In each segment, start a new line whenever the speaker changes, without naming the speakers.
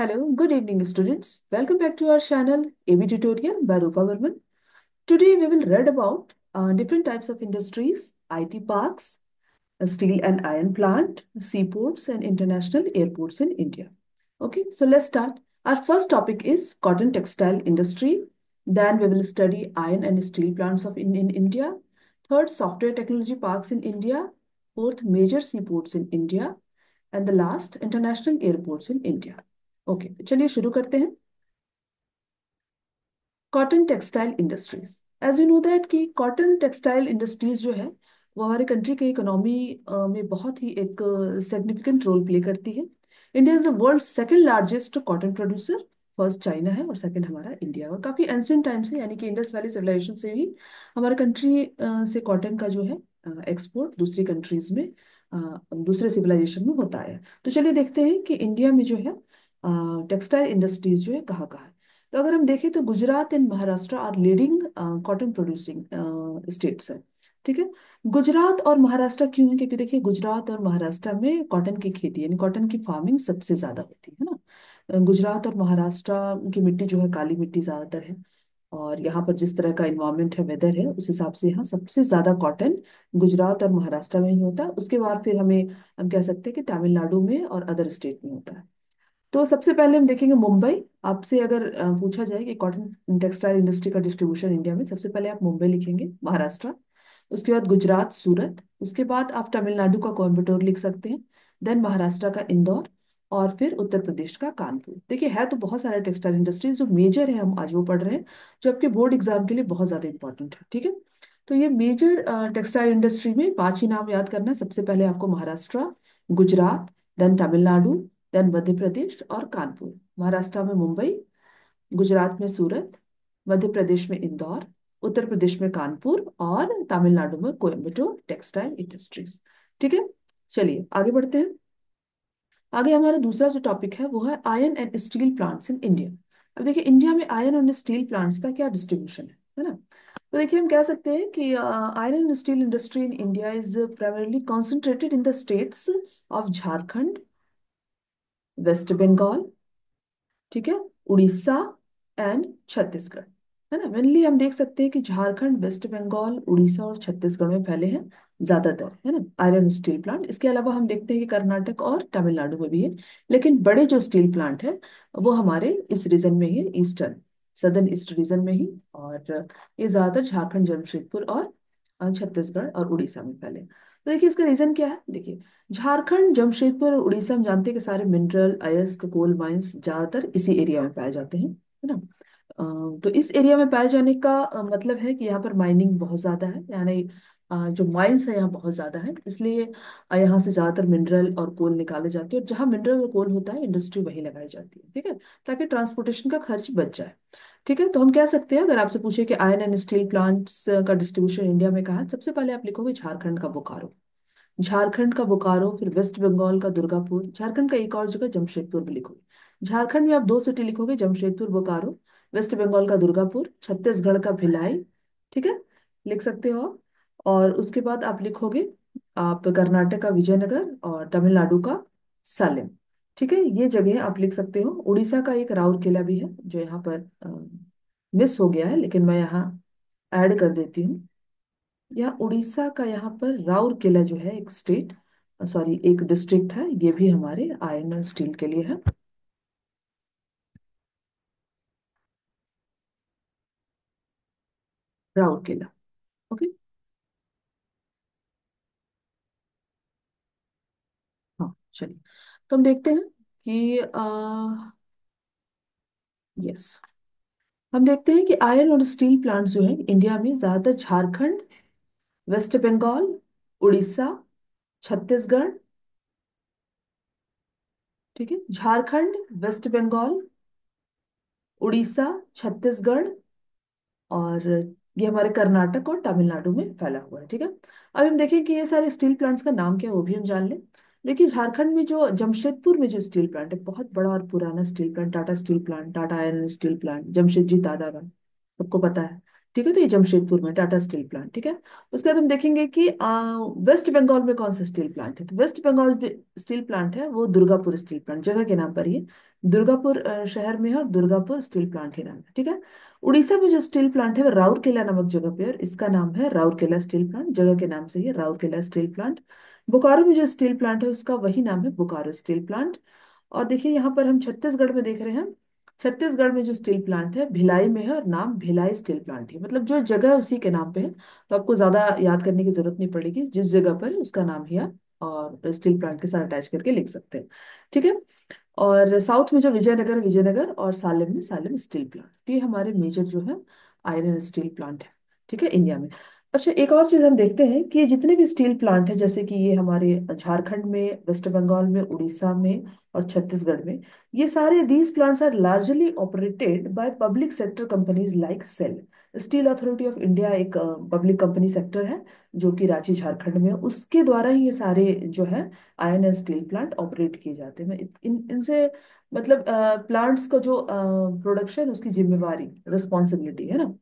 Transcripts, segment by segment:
Hello, good evening, students. Welcome back to our channel AV Tutorial by Rupa Varman. Today we will read about different types of industries, IT parks, a steel and iron plant, seaports, and international airports in India. Okay, so let's start. Our first topic is cotton textile industry. Then we will study iron and steel plants in India. Third, software technology parks in India. Fourth, major seaports in India. And the last, international airports in India. Okay तो चलिए शुरू करते हैं। Cotton textile industries, as you know that कि cotton textile industries जो है वो हमारे कंट्री के इकोनॉमी में बहुत ही एक सिग्निफिकेंट रोल प्ले करती है। India is the world second largest cotton producer. First China है और सेकंड हमारा इंडिया है। और काफी एंशियंट टाइम से यानी कि इंडस वैली सिविलाइजेशन से ही हमारे कंट्री से कॉटन का जो है एक्सपोर्ट दूसरी कंट्रीज में दूसरे सिविलाइजेशन में होता है। तो चलिए देखते हैं कि इंडिया में जो है टेक्सटाइल इंडस्ट्रीज जो है कहाँ कहाँ है। तो अगर हम देखें तो Gujarat and Maharashtra are leading cotton producing states है। ठीक है। गुजरात और महाराष्ट्र क्यों है? क्योंकि देखिए गुजरात और महाराष्ट्र में कॉटन की खेती यानी कॉटन की फार्मिंग सबसे ज्यादा होती है ना। गुजरात और महाराष्ट्र की मिट्टी जो है काली मिट्टी ज्यादातर है। और यहाँ पर जिस तरह का इन्वायरमेंट है, वेदर है, उस हिसाब से यहाँ सबसे ज्यादा कॉटन गुजरात और महाराष्ट्र में ही होता है। उसके बाद फिर हम कह सकते हैं कि तमिलनाडु में और अदर स्टेट में होता है। तो सबसे पहले हम देखेंगे मुंबई। आपसे अगर पूछा जाए कि कॉटन टेक्सटाइल इंडस्ट्री का डिस्ट्रीब्यूशन इंडिया में, सबसे पहले आप मुंबई लिखेंगे, महाराष्ट्र। उसके बाद गुजरात सूरत, उसके बाद आप तमिलनाडु का कोयम्बटूर लिख सकते हैं। देन महाराष्ट्र का इंदौर, और फिर उत्तर प्रदेश का कानपुर। देखिए है तो बहुत सारे टेक्सटाइल इंडस्ट्रीज जो मेजर है, हम आज वो पढ़ रहे हैं, जो आपके बोर्ड एग्जाम के लिए बहुत ज्यादा इंपॉर्टेंट है। ठीक है। तो ये मेजर टेक्सटाइल इंडस्ट्री में पांच ही नाम याद करना है। सबसे पहले आपको महाराष्ट्र, गुजरात, देन तमिलनाडु, देन मध्य प्रदेश और कानपुर। महाराष्ट्र में मुंबई, गुजरात में सूरत, मध्य प्रदेश में इंदौर, उत्तर प्रदेश में कानपुर और तमिलनाडु में कोयम्बटूर टेक्सटाइल इंडस्ट्रीज। ठीक है। चलिए आगे बढ़ते हैं। आगे हमारा दूसरा जो टॉपिक है वो है iron and steel plants in India. अब देखिए इंडिया में आयरन एंड स्टील प्लांट्स का क्या डिस्ट्रीब्यूशन है ना। तो देखिए हम कह सकते हैं कि iron and steel industry in India is primarily concentrated in the states of Jharkhand, West Bengal, ठीक है, उड़ीसा एंड छत्तीसगढ़। है ना। मेनली हम देख सकते हैं कि झारखंड, वेस्ट बंगाल, उड़ीसा और छत्तीसगढ़ में फैले हैं ज्यादातर, है ना, आयरन स्टील प्लांट। इसके अलावा हम देखते हैं कि कर्नाटक और तमिलनाडु में भी है। लेकिन बड़े जो स्टील प्लांट है वो हमारे इस रीजन में ही है, ईस्टर्न सदर्न ईस्ट रीजन में ही। और ये ज्यादातर झारखंड, जमशेदपुर और छत्तीसगढ़ और उड़ीसा में फैले। तो देखिए इसका रीजन क्या है। देखिए झारखंड, जमशेदपुर और उड़ीसा में जानते हैं कि सारे मिनरल, अयस्क, कोल माइंस ज्यादातर इसी एरिया में पाए जाते हैं, है ना। तो इस एरिया में पाए जाने का मतलब है कि यहाँ पर माइनिंग बहुत ज्यादा है, यानी जो माइंस है यहाँ बहुत ज्यादा है, इसलिए यहाँ से ज्यादातर मिनरल और कोल निकाले जाते हैं। और जहाँ मिनरल और कोल होता है इंडस्ट्री वही लगाई जाती है। ठीक है। ताकि ट्रांसपोर्टेशन का खर्च बच जाए। ठीक है। तो हम कह सकते हैं, अगर आपसे पूछे कि आयरन एंड स्टील प्लांट्स का डिस्ट्रीब्यूशन इंडिया में कहाँ है, सबसे पहले आप लिखोगे झारखंड का बोकारो। झारखंड का बोकारो, फिर वेस्ट बंगाल का दुर्गापुर, झारखंड का एक और जगह जमशेदपुर भी लिखोगे। झारखंड में आप दो सिटी लिखोगे, जमशेदपुर, बोकारो। वेस्ट बंगाल का दुर्गापुर, छत्तीसगढ़ का भिलाई। ठीक है, लिख सकते हो आप। और उसके बाद आप लिखोगे आप कर्नाटक का विजयनगर और तमिलनाडु का सालेम। ठीक है, ये जगह आप लिख सकते हो। उड़ीसा का एक राउरकेला भी है जो यहाँ पर मिस हो गया है, लेकिन मैं यहाँ ऐड कर देती हूँ। यहाँ उड़ीसा का यहाँ पर राउरकेला जो है एक स्टेट, सॉरी एक डिस्ट्रिक्ट है, ये भी हमारे आयरन एंड स्टील के लिए है। राउरकेला। ओके। हाँ चलिए। तो हम देखते हैं कि यस, हम देखते हैं कि आयरन और स्टील प्लांट्स जो है इंडिया में ज्यादातर झारखंड, वेस्ट बंगाल, उड़ीसा, छत्तीसगढ़। ठीक है, झारखंड, वेस्ट बंगाल, उड़ीसा, छत्तीसगढ़ और ये हमारे कर्नाटक और तमिलनाडु में फैला हुआ है। ठीक है। अब हम देखें कि ये सारे स्टील प्लांट्स का नाम क्या है वो भी हम जान लें। देखिए झारखंड में जो जमशेदपुर में जो स्टील प्लांट है, बहुत बड़ा और पुराना steel plant, Tata steel plant, Tata iron steel plant, Jamshedji Tata का, सबको पता है। ठीक है, तो ये जमशेदपुर में टाटा स्टील प्लांट। ठीक है, उसके बाद हम देखेंगे कि वेस्ट बंगाल में कौन सा स्टील प्लांट है। तो वेस्ट बंगाल स्टील प्लांट है वो दुर्गापुर स्टील प्लांट, जगह के नाम पर ही है। दुर्गापुर शहर में है और दुर्गापुर स्टील प्लांट ही नाम है। ठीक है, उड़ीसा में जो स्टील प्लांट है वो राउरकेला नामक जगह पे है, और इसका नाम है राउरकेला स्टील प्लांट, जगह के नाम से ही है राउरकेला स्टील प्लांट। बोकारो में जो स्टील प्लांट है उसका वही नाम है बोकारो स्टील प्लांट। और देखिए यहाँ पर हम छत्तीसगढ़ में देख रहे हैं, छत्तीसगढ़ में जो स्टील प्लांट है भिलाई में है और नाम भिलाई स्टील प्लांट है, मतलब जो जगह है उसी के नाम पे है। तो आपको ज्यादा याद करने की जरूरत नहीं पड़ेगी, जिस जगह पर है उसका नाम ही आप और स्टील प्लांट के साथ अटैच करके लिख सकते हैं। ठीक है, और साउथ में जो विजयनगर, विजयनगर और सालेम में सालेम स्टील प्लांट, ये हमारे मेजर जो है आयरन स्टील प्लांट है। ठीक है, इंडिया में। अच्छा, एक और चीज हम देखते हैं कि जितने भी स्टील प्लांट है, जैसे कि ये हमारे झारखंड में, वेस्ट बंगाल में, उड़ीसा में और छत्तीसगढ़ में, ये सारे these plants are largely operated by public sector companies like SAIL. Steel authority of India एक पब्लिक कंपनी सेक्टर है जो कि रांची झारखंड में है, उसके द्वारा ही ये सारे जो है iron and steel plant operate किए जाते हैं। इनसे मतलब प्लांट्स का जो प्रोडक्शन, उसकी जिम्मेवारी, रिस्पॉन्सिबिलिटी है ना,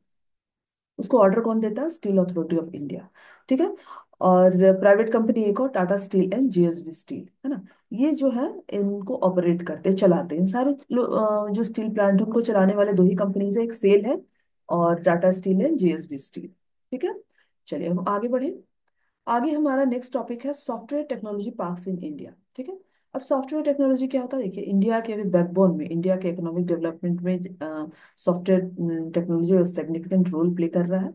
उसको ऑर्डर कौन देता है? Steel authority of India. ठीक है, और प्राइवेट कंपनी एक और Tata steel and JSB steel है ना, ये जो है इनको ऑपरेट करते चलाते हैं। इन सारे जो स्टील प्लांट है उनको चलाने वाले दो ही कंपनीज है, एक सेल है और Tata steel and JSB steel. ठीक है, चलिए हम आगे बढ़े। आगे हमारा नेक्स्ट टॉपिक है software technology parks in India. ठीक है, अब सॉफ्टवेयर टेक्नोलॉजी क्या होता है? देखिए, इंडिया के अभी बैकबोन में, इंडिया के इकोनॉमिक डेवलपमेंट में software technology significant role play कर रहा है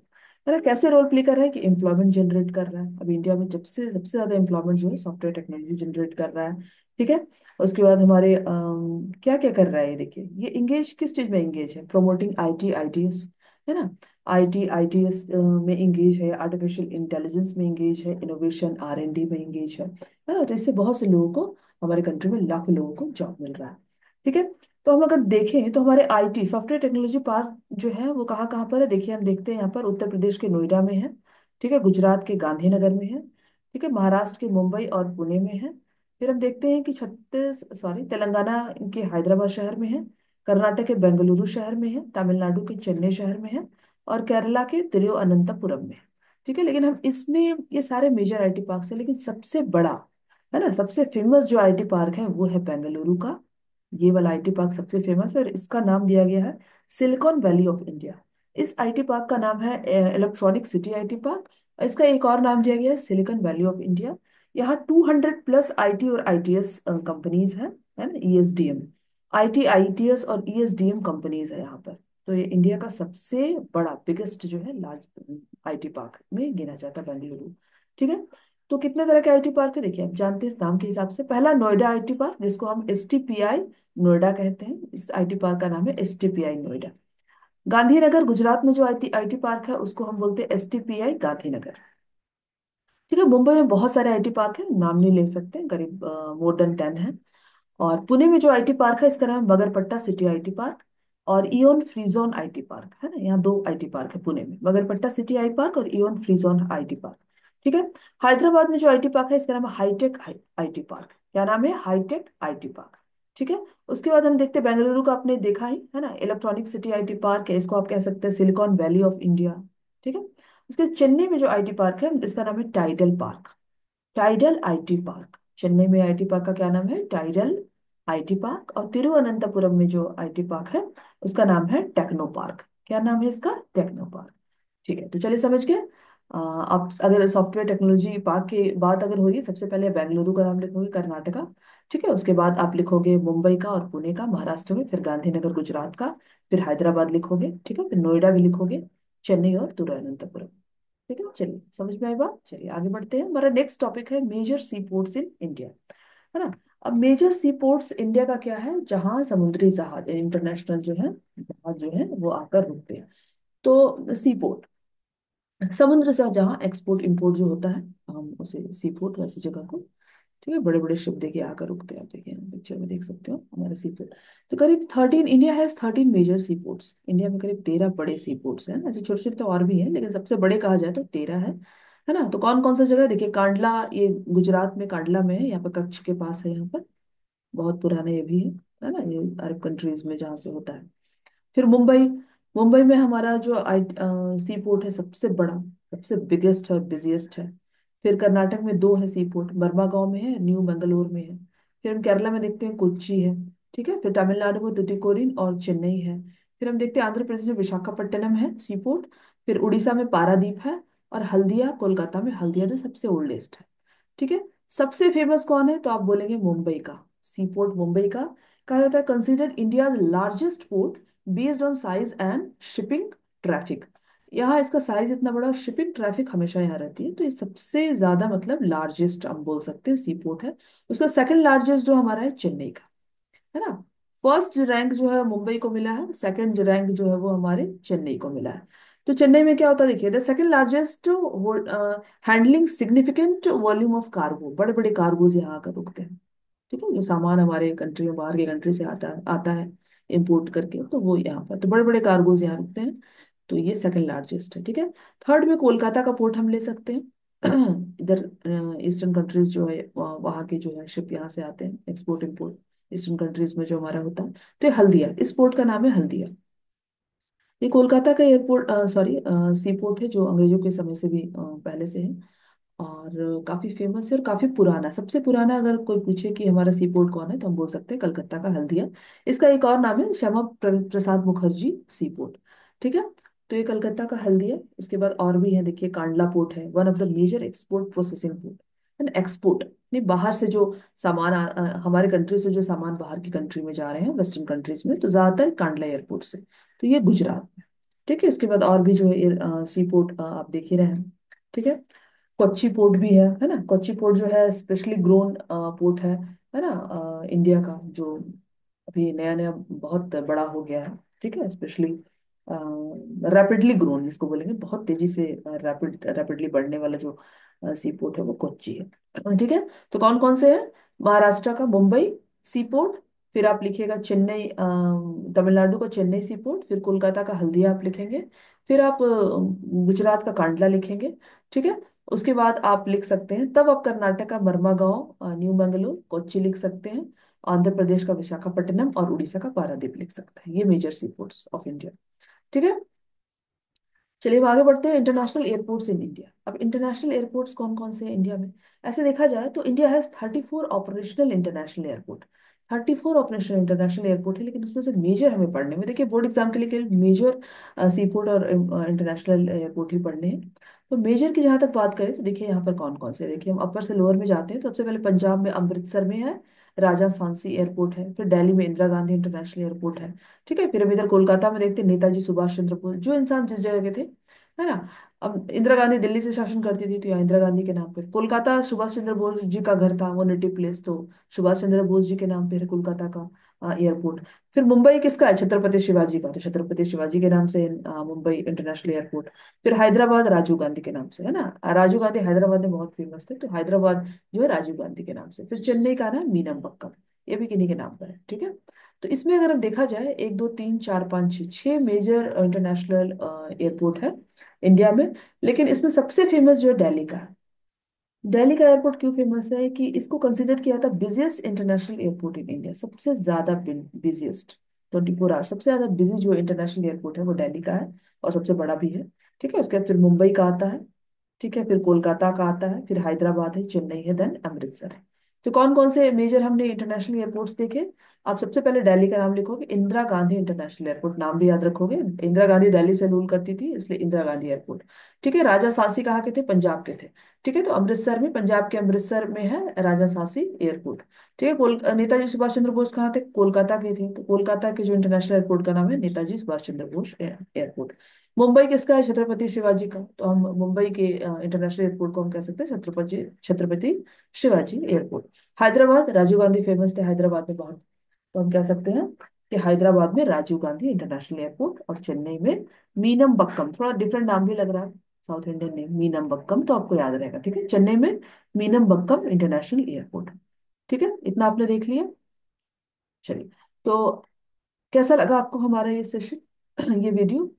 ना। कैसे रोल प्ले कर रहा है कि एम्प्लॉयमेंट जनरेट कर रहा है। अब इंडिया में जब से सबसे ज्यादा एम्प्लॉयमेंट जो है सॉफ्टवेयर टेक्नोलॉजी जनरेट कर रहा है। ठीक है, उसके बाद हमारे क्या क्या कर रहा है ये देखिए, ये इंगेज किस चीज में इंगेज है? प्रोमोटिंग आईटी आईटीएस है ना, आईटी आईटीएस में इंगेज है, आर्टिफिशियल इंटेलिजेंस में इंगेज है, इनोवेशन आर एंड डी में इंगेज है ना। तो इससे बहुत से लोगों को, हमारे कंट्री में लाखों लोगों को जॉब मिल रहा है। ठीक है, तो हम अगर देखें तो हमारे आईटी सॉफ्टवेयर टेक्नोलॉजी पार्क जो है वो कहाँ कहाँ पर है, देखिए हम देखते हैं यहाँ पर उत्तर प्रदेश के नोएडा में है। ठीक है, गुजरात के गांधीनगर में है। ठीक है, महाराष्ट्र के मुंबई और पुणे में है। फिर हम देखते हैं कि तेलंगाना के हैदराबाद शहर में है, कर्नाटक के बेंगलुरु शहर में है, तमिलनाडु के चेन्नई शहर में है और केरला के तिरुवनंतपुरम में। ठीक है, लेकिन हम इसमें, ये सारे मेजर आईटी पार्क है, लेकिन सबसे बड़ा है ना, सबसे फेमस जो आईटी पार्क है वो है बेंगलुरु का। ये वाला आईटी पार्क सबसे फेमस है और इसका नाम दिया गया है सिलिकॉन वैली ऑफ इंडिया। इस आईटी पार्क का नाम है इलेक्ट्रॉनिक सिटी आईटी पार्क, और इसका एक और नाम दिया गया है सिलिकॉन वैली ऑफ इंडिया। यहाँ 200 प्लस आईटी और आईटीएस कंपनीज हैं, है ना, ईएसडीएम, आईटी आईटीएस और ईएसडीएम कंपनीज है यहाँ पर। तो ये इंडिया का सबसे बड़ा, बिगेस्ट जो है लार्ज आईटी पार्क में गिना जाता है बेंगलुरु। ठीक है, तो कितने तरह के आईटी पार्क है देखिए, आप जानते हैं इस नाम के हिसाब से। पहला नोएडा आईटी पार्क, जिसको हम एसटीपीआई नोएडा कहते हैं, इस आईटी पार्क का नाम है एसटीपीआई नोएडा। गांधीनगर गुजरात में जो आईटी आईटी पार्क है उसको हम बोलते हैं एसटीपीआई गांधीनगर। ठीक है, मुंबई में बहुत सारे आईटी पार्क है, नाम नहीं ले सकते, करीब मोर देन 10 है। और पुणे में जो आईटी पार्क है इसका नाम है मगरपट्टा सिटी आईटी पार्क और इओन फ्रीजोन आईटी पार्क है ना। यहाँ दो आईटी पार्क है पुणे में, मगरपट्टा सिटी आई पार्क और इओन फ्रीजोन आईटी पार्क। ठीक है, हैदराबाद में जो आईटी पार्क है इसका नाम है हाईटेक आईटी पार्क। क्या नाम है? Hi tech IT park. ठीक है, उसके बाद हम देखते हैं बेंगलुरु का, आपने देखा ही है ना, इलेक्ट्रॉनिक सिटी आईटी पार्क है, इसको आप कह सकते हैं सिलिकॉन वैली ऑफ इंडिया। ठीक है, उसके बाद चेन्नई में जो आईटी पार्क है इसका नाम है tidal park, tidal IT park. Chennai में आईटी पार्क का क्या नाम है? Tidal IT park. और तिरुवनंतपुरम में जो आईटी पार्क है उसका नाम है टेक्नो पार्क। क्या नाम है इसका? Techno park. ठीक है, तो चलिए समझ गए। आप अगर सॉफ्टवेयर टेक्नोलॉजी पार्क की बात अगर हो रही है, सबसे पहले बेंगलुरु का नाम लिखोगे, कर्नाटका। ठीक है, उसके बाद आप लिखोगे मुंबई का और पुणे का महाराष्ट्र में, फिर गांधीनगर गुजरात का, फिर हैदराबाद लिखोगे। ठीक है, फिर नोएडा भी लिखोगे, चेन्नई और तिरुवनंतपुरम। ठीक है, चलिए समझ में आई बात। चलिए आगे बढ़ते हैं, हमारा नेक्स्ट टॉपिक है major sea ports in India, है ना। अब मेजर सी पोर्ट्स इंडिया का क्या है? जहां समुद्री जहाज, इंटरनेशनल जो है जहाज जो है वो आकर रुकते हैं। तो सी पोर्ट, समुद्र से जहाँ एक्सपोर्ट इंपोर्ट जो होता है, हम उसे सी पोर्ट, वैसी जगह को। ठीक है, बड़े बड़े शिप देखिए आकर रुकते हैं, आप देखिए पिक्चर में देख सकते हो हमारे सी पोर्ट। तो करीब 13, India has 13 major sea ports. India में करीब 13 बड़े सी पोर्ट्स हैं, ऐसे छोटे छोटे तो और भी हैं, लेकिन सबसे बड़े कहा जाए तो 13 है ना। तो कौन कौन सा जगह है? देखिए, कांडला, ये गुजरात में कांडला में है, यहाँ पर कच्छ के पास है, यहाँ पर बहुत पुराना ये भी है ना, ये अरब कंट्रीज में जहाँ से होता है। फिर मुंबई, मुंबई में हमारा जो सी पोर्ट है सबसे बड़ा, सबसे बिगेस्ट और बिजिएस्ट है। फिर कर्नाटक में दो है सी पोर्ट, मर्मागांव में है, न्यू मंगलोर में है। फिर हम केरला में देखते हैं कोच्चि है। ठीक है, फिर तमिलनाडु में टुटिकोरिन और चेन्नई है। फिर हम देखते हैं आंध्र प्रदेश में विशाखापट्टनम है सी पोर्ट। फिर उड़ीसा में पारादीप है। और हल्दिया कोलकाता में, हल्दिया जो सबसे ओल्डेस्ट है। ठीक है। सबसे फेमस कौन है, तो आप बोलेंगे मुंबई का सी पोर्ट। मुंबई का कहा जाता है considered India largest port based on size and shipping traffic. यहाँ इसका साइज इतना बड़ा और शिपिंग ट्रैफिक हमेशा यहाँ रहती है, तो ये सबसे ज्यादा मतलब लार्जेस्ट हम बोल सकते हैं सी पोर्ट है। उसका सेकंड लार्जेस्ट जो हमारा है चेन्नई का, है ना। फर्स्ट रैंक जो है मुंबई को मिला है, सेकंड रैंक जो है वो हमारे चेन्नई को मिला है। तो चेन्नई में क्या होता है, देखिए, the second largest handling significant volume of cargo, बड़े बड़े कार्गोज यहाँ आकर रुकते हैं। ठीक है, जो सामान हमारे कंट्री में बाहर के कंट्री से आता आता है इंपोर्ट करके, तो वो यहाँ पर, तो बड़े बड़े कार्गोज यहाँ रुकते हैं। तो ये सेकंड लार्जेस्ट है। ठीक है। थर्ड में कोलकाता का पोर्ट हम ले सकते हैं। इधर ईस्टर्न कंट्रीज जो है वहाँ के जो है शिप यहाँ से आते हैं, एक्सपोर्ट इम्पोर्ट ईस्टर्न कंट्रीज में जो हमारा होता है। तो ये हल्दिया, इस पोर्ट का नाम है हल्दिया। ये कोलकाता का एयरपोर्ट, सॉरी, सी पोर्ट है जो अंग्रेजों के समय से भी पहले से है। और काफी फेमस है और काफी पुराना, सबसे पुराना अगर कोई पूछे कि हमारा सी पोर्ट कौन है, तो हम बोल सकते हैं कलकत्ता का हल्दिया। इसका एक और नाम है श्यामा प्रसाद मुखर्जी सी पोर्ट। ठीक है। तो ये कलकत्ता का हल्दिया। उसके बाद और भी है, देखिए, कांडला पोर्ट है, one of the major export processing port. And export नहीं, बाहर से जो सामान हमारे कंट्री से जो सामान बाहर की कंट्री में जा रहे हैं, वेस्टर्न कंट्रीज में, तो ज्यादातर कांडला एयरपोर्ट से। तो ये गुजरात में। ठीक है। इसके बाद और भी जो है सी पोर्ट आप देख ही रहे हैं। ठीक है। कोच्चि पोर्ट भी है ना। कोच्चि पोर्ट जो है स्पेशली ग्रोन पोर्ट है ना, इंडिया का, जो अभी नया नया बहुत बड़ा हो गया है। ठीक है। स्पेशली रैपिडली ग्रोन जिसको बोलेंगे, बहुत तेजी से रैपिडली बढ़ने वाला जो सी पोर्ट है वो कोच्चि है। ठीक है। तो कौन कौन से है, महाराष्ट्र का मुंबई सी पोर्ट। फिर आप लिखिएगा चेन्नई, तमिलनाडु का चेन्नई सी पोर्ट। फिर कोलकाता का हल्दिया आप लिखेंगे। फिर आप गुजरात का कांडला लिखेंगे। ठीक है। उसके बाद आप लिख सकते हैं, तब आप कर्नाटक का मर्मागांव, न्यू मंगलूर, कोच्चि लिख सकते हैं। आंध्र प्रदेश का विशाखापट्टनम और उड़ीसा का पारादीप लिख सकते हैं। ये major sea ports of India. ठीक है। चलिए अब आगे बढ़ते हैं, इंटरनेशनल एयरपोर्ट्स इन इंडिया। अब इंटरनेशनल एयरपोर्ट्स कौन कौन से हैं इंडिया में। ऐसे देखा जाए तो India has 34 operational international airport. 34 operational international airport है, लेकिन उसमें से मेजर हमें पढ़ने में, देखिए बोर्ड एग्जाम के लिए केवल मेजर सी पोर्ट और इंटरनेशनल एयरपोर्ट ही पढ़ने हैं। तो मेजर की जहां तक बात करें तो देखिए यहाँ पर कौन कौन से, देखिए हम अपर से लोअर में जाते हैं, तो सबसे पहले पंजाब में अमृतसर में है राजा सांसी एयरपोर्ट है। फिर दिल्ली में इंदिरा गांधी इंटरनेशनल एयरपोर्ट है। ठीक है। फिर हम इधर कोलकाता में देखते हैं नेताजी सुभाष चंद्र बोस, जो इंसान जिस जगह के थे, है ना। अब इंदिरा गांधी दिल्ली से शासन करती थी, तो यहाँ इंदिरा गांधी के नाम पे। कोलकाता सुभाष चंद्र बोस जी का घर था, वो नेटिव प्लेस, तो सुभाष चंद्र बोस जी के नाम पे है कोलकाता का एयरपोर्ट। फिर मुंबई किसका है, छत्रपति शिवाजी का, तो छत्रपति शिवाजी के नाम से मुंबई इंटरनेशनल एयरपोर्ट। फिर हैदराबाद राजीव गांधी के नाम से, है ना। राजीव गांधी हैदराबाद में बहुत फेमस थे, तो हैदराबाद जो है राजीव गांधी के नाम से। फिर चेन्नई का ना मीनमबक्कम, ये भी किन्हीं के नाम पर है। ठीक है। तो इसमें अगर हम देखा जाए, एक दो तीन चार पाँच छः, छह मेजर इंटरनेशनल एयरपोर्ट है इंडिया में। लेकिन इसमें सबसे फेमस जो है दिल्ली का है। दिल्ली का एयरपोर्ट क्यों फेमस है कि इसको कंसिडर किया था busiest international airport in India, सबसे ज्यादा बिजिएस्ट, 24 आवर सबसे ज्यादा बिजी जो इंटरनेशनल एयरपोर्ट है वो दिल्ली का है, और सबसे बड़ा भी है। ठीक है। उसके बाद फिर मुंबई का आता है। ठीक है। फिर कोलकाता का आता है, फिर हैदराबाद है, चेन्नई है, देन अमृतसर है। तो कौन कौन से मेजर हमने इंटरनेशनल एयरपोर्ट्स देखे। आप सबसे पहले दिल्ली का नाम लिखोगे, इंदिरा गांधी इंटरनेशनल एयरपोर्ट, नाम भी याद रखोगे, इंदिरा गांधी दिल्ली से रूल करती थी इसलिए इंदिरा गांधी एयरपोर्ट। ठीक है। राजा सांसी कहाँ के थे, पंजाब के थे। ठीक है। तो अमृतसर में, पंजाब के अमृतसर में है राजा सांसी एयरपोर्ट। ठीक है। नेताजी सुभाष चंद्र बोस कहाँ थे, कोलकाता के थे, तो कोलकाता के जो इंटरनेशनल एयरपोर्ट का नाम है नेताजी सुभाष चंद्र बोस एयरपोर्ट। मुंबई किसका है, छत्रपति शिवाजी का, तो हम मुंबई के इंटरनेशनल एयरपोर्ट को हम कह सकते हैं छत्रपति छत्रपति शिवाजी एयरपोर्ट। हैदराबाद, राजीव गांधी फेमस थे हैदराबाद में बहुत, तो हम कह सकते हैं कि हैदराबाद में राजीव गांधी इंटरनेशनल एयरपोर्ट। और चेन्नई में मीनमबक्कम, थोड़ा डिफरेंट नाम भी लग रहा है, साउथ इंडियन नेम मीनमबक्कम, तो आपको याद रहेगा। ठीक है। चेन्नई में मीनमबक्कम इंटरनेशनल एयरपोर्ट। ठीक है। इतना आपने देख लिया। चलिए, तो कैसा लगा आपको हमारा ये सेशन, ये वीडियो।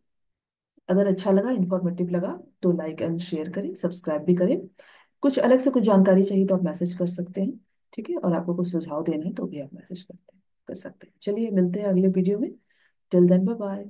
अगर अच्छा लगा, इंफॉर्मेटिव लगा, तो लाइक एंड शेयर करें, सब्सक्राइब भी करें। कुछ अलग से कुछ जानकारी चाहिए तो आप मैसेज कर सकते हैं। ठीक है। और आपको कुछ सुझाव देना है तो भी आप मैसेज कर सकते हैं। चलिए मिलते हैं अगले वीडियो में। Till then, bye bye.